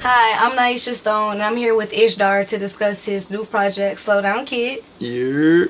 Hi, I'm Nyesha Stone, and I'm here with IshDARR to discuss his new project, Slow Down Kid. Yeah.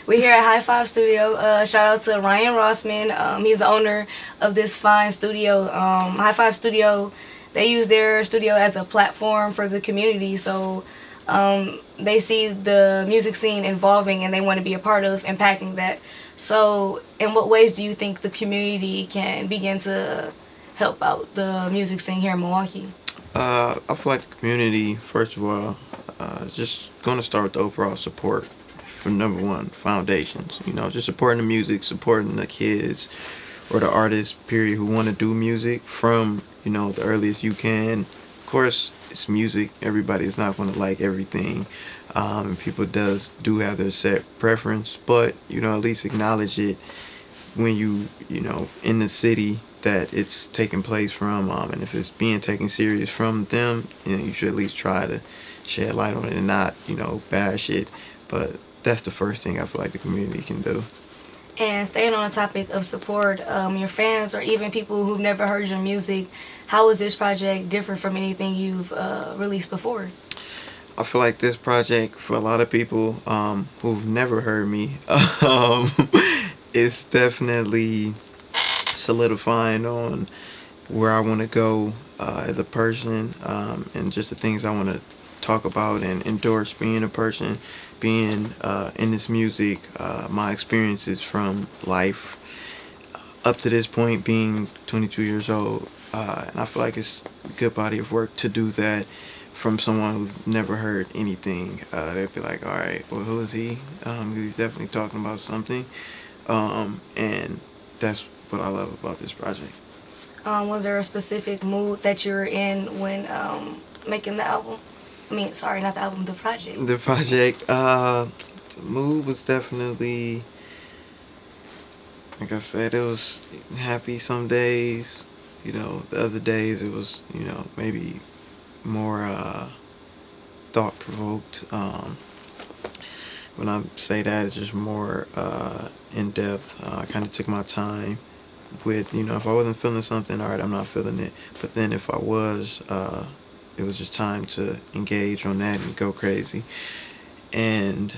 We're here at Hi-Fi Studio. Shout out to Ryan Rossman. He's the owner of this fine studio. Hi-Fi Studio, they use their studio as a platform for the community. So they see the music scene evolving, and they want to be a part of impacting that. So in what ways do you think the community can begin to help out the music scene here in Milwaukee? I feel like the community, first of all, just going to start with the overall support for number one, foundations. You know, just supporting the music, supporting the kids or the artists, period, who want to do music from, you know, the earliest you can. Of course, it's music. Everybody is not going to like everything. People do have their set preference, but, you know, at least acknowledge it when you know, in the city that it's taking place from, and if it's being taken serious from them, you know, you should at least try to shed light on it and not, you know, bash it. But that's the first thing I feel like the community can do. And staying on the topic of support, your fans or even people who've never heard your music, how is this project different from anything you've released before? I feel like this project, for a lot of people who've never heard me, it's definitely solidifying on where I want to go as a person, and just the things I want to talk about and endorse being a person, being in this music, my experiences from life up to this point, being 22 years old, and I feel like it's a good body of work to do that from someone who's never heard anything. They'd be like, all right, well, who is he? He's definitely talking about something, and that's what I love about this project. Was there a specific mood that you were in when making the album? I mean, sorry, not the album, the project. The project, the mood was definitely, like I said, it was happy some days. You know, the other days it was, you know, maybe more thought-provoked. When I say that, it's just more in-depth. I kind of took my time with, you know, if I wasn't feeling something, all right, I'm not feeling it. But then if I was, it was just time to engage on that and go crazy. And,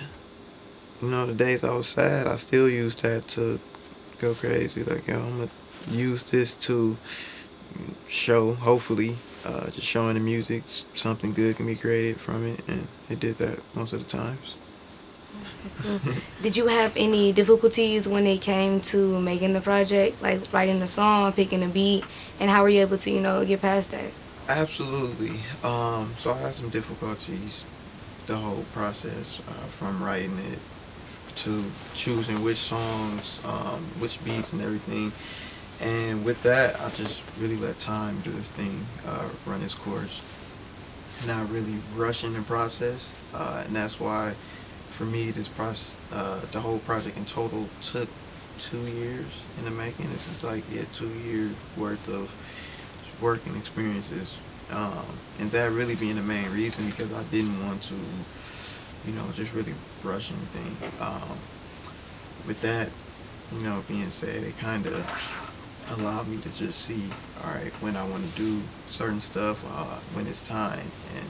you know, the days I was sad, I still used that to go crazy. Like, yo, I'm going to use this to show, hopefully, just showing the music, something good can be created from it. And it did that most of the times. Cool. Did you have any difficulties when it came to making the project, like writing the song, picking a beat, and how were you able to, you know, get past that? Absolutely. So I had some difficulties the whole process, from writing it to choosing which songs, which beats and everything. And with that, I just really let time do this thing, run its course, not really rushing the process, and that's why for me this process, the whole project in total took 2 years in the making. This is like, yeah, 2 years worth of working experiences, and that really being the main reason, because I didn't want to, you know, just really rush anything. With that, you know, being said, it kind of allowed me to just see, all right, when I want to do certain stuff, when it's time. And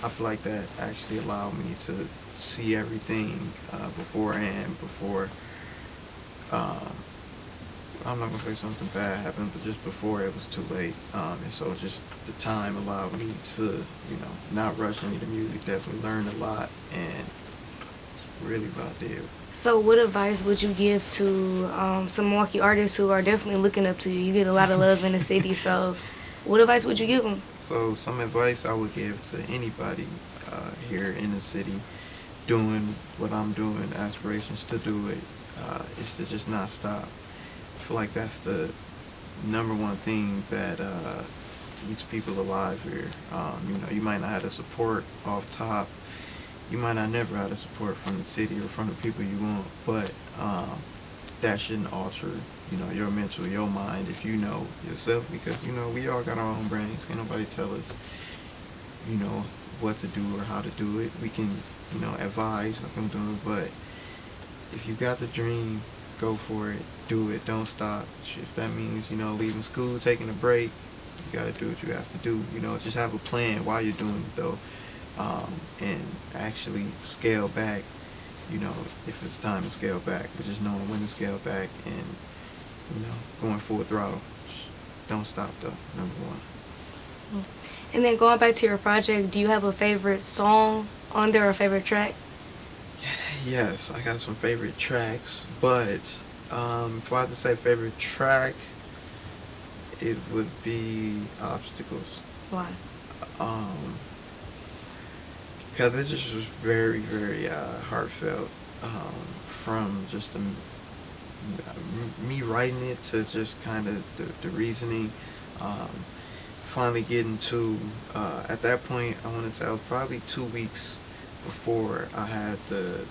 I feel like that actually allowed me to see everything beforehand, before I'm not gonna say something bad happened, but just before it was too late. And so just the time allowed me to, you know, not rush into the music. Definitely learned a lot, and really what I did. So what advice would you give to some Milwaukee artists who are definitely looking up to you? You get a lot of love in the city, so what advice would you give them? So some advice I would give to anybody here in the city doing what I'm doing, aspirations to do it, is to just not stop. I feel like that's the number one thing that keeps people alive here. You know, you might not have the support off top. You might not never have the support from the city or from the people you want, but that shouldn't alter, you know, your mental, your mind, if you know yourself, because, you know, we all got our own brains. Can't nobody tell us, you know, what to do or how to do it. We can, you know, advise like I'm doing, but if you got the dream, go for it, do it, don't stop. If that means, you know, leaving school, taking a break, You got to do what you have to do. You know, just have a plan while you're doing it though, and actually scale back. You know, if it's time to scale back, but just knowing when to scale back and, you know, going full throttle. Just don't stop though. Number one. And then going back to your project, do you have a favorite song on there or a favorite track? Yes, I got some favorite tracks, but if I had to say favorite track, it would be Obstacles. Why? Because this just was very, very heartfelt, from just me writing it to just kind of the reasoning. Finally getting to, at that point, I want to say I was probably 2 weeks before I had the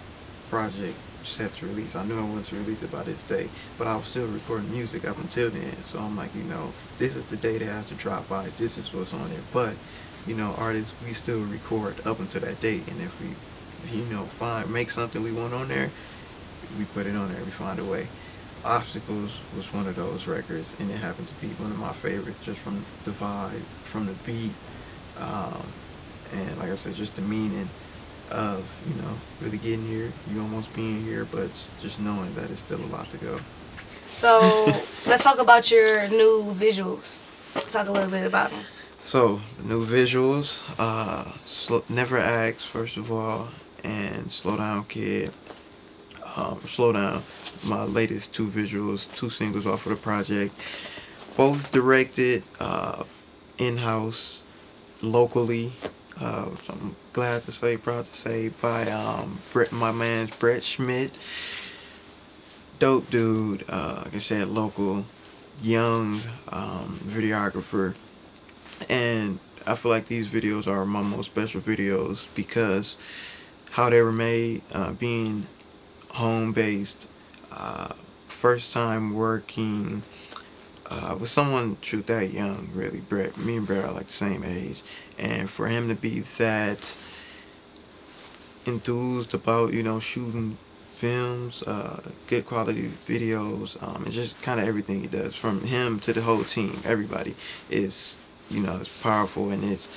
project set to release. I knew I wanted to release it by this day, but I was still recording music up until then. So I'm like, you know, this is the day that has to drop by. This is what's on it. But, you know, artists, we still record up until that date. And if we, you know, make something we want on there, we put it on there. We find a way. Obstacles was one of those records, and it happened to be one of my favorites just from the vibe, from the beat, and like I said, just the meaning of, you know, really getting here, you almost being here, but just knowing that it's still a lot to go. So let's talk about your new visuals. Let's talk a little bit about them. So the new visuals, Never Ask, first of all, and Slow Down Kid. Slow Down, my latest two visuals, 2 singles off of the project, both directed in-house, locally. So I'm proud to say, by my man Brett Schmidt. Dope dude, like I said, local, young videographer. And I feel like these videos are my most special videos because how they were made, being home-based, first time working with someone that young, really. Me and Brett are like the same age, and for him to be that enthused about, you know, shooting films, good quality videos, and just kind of everything he does, from him to the whole team, everybody is, you know, it's powerful, and it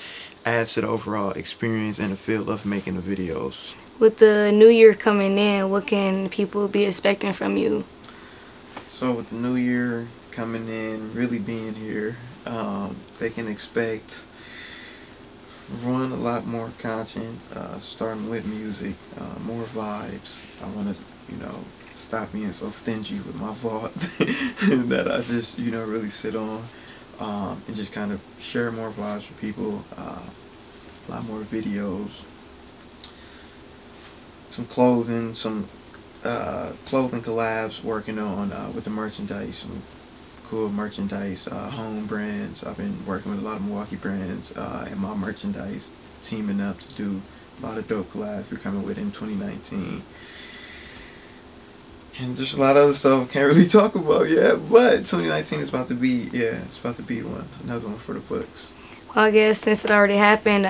adds to the overall experience and the feel of making the videos. With the new year coming in, what can people be expecting from you? So with the new year coming in, really being here, they can expect, one, a lot more content, starting with music, more vibes. I want to, you know, stop being so stingy with my vault that I just, you know, really sit on, and just kind of share more vibes with people, a lot more videos, some clothing, some clothing collabs, working on with the merchandise, some cool merchandise, home brands. I've been working with a lot of Milwaukee brands in my merchandise, teaming up to do a lot of dope collabs we're coming with in 2019. And just a lot of other stuff I can't really talk about yet, but 2019 is about to be, yeah, it's about to be another one for the books. Well, I guess since it already happened,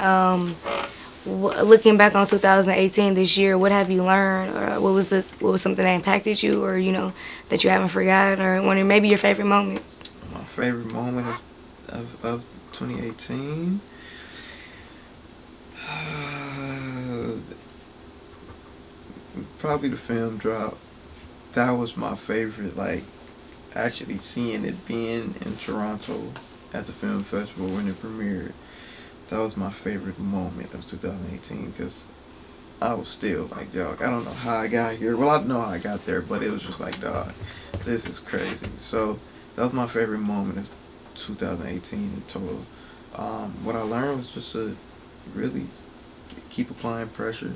looking back on 2018 this year, what have you learned, or what was something that impacted you, or, you know, that you haven't forgotten, or one of maybe your favorite moments? My favorite moment of 2018, probably the film drop. That was my favorite, like, actually seeing it, being in Toronto at the film festival when it premiered. That was my favorite moment of 2018, because I was still like, dog, I don't know how I got here. Well, I know how I got there, but it was just like, dog, this is crazy. So that was my favorite moment of 2018 in total. What I learned was just to really keep applying pressure,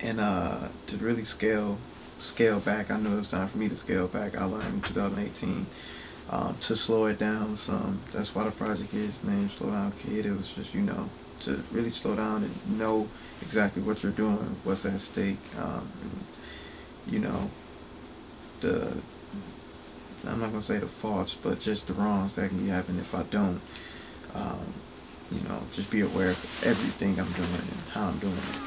and to really scale back. I knew it was time for me to scale back. I learned in 2018 to slow it down some. That's why the project is named Slow Down Kid. It was just, you know, to really slow down and know exactly what you're doing, what's at stake, and, you know, I'm not gonna say the faults, but just the wrongs that can be happening if I don't, you know, just be aware of everything I'm doing and how I'm doing it.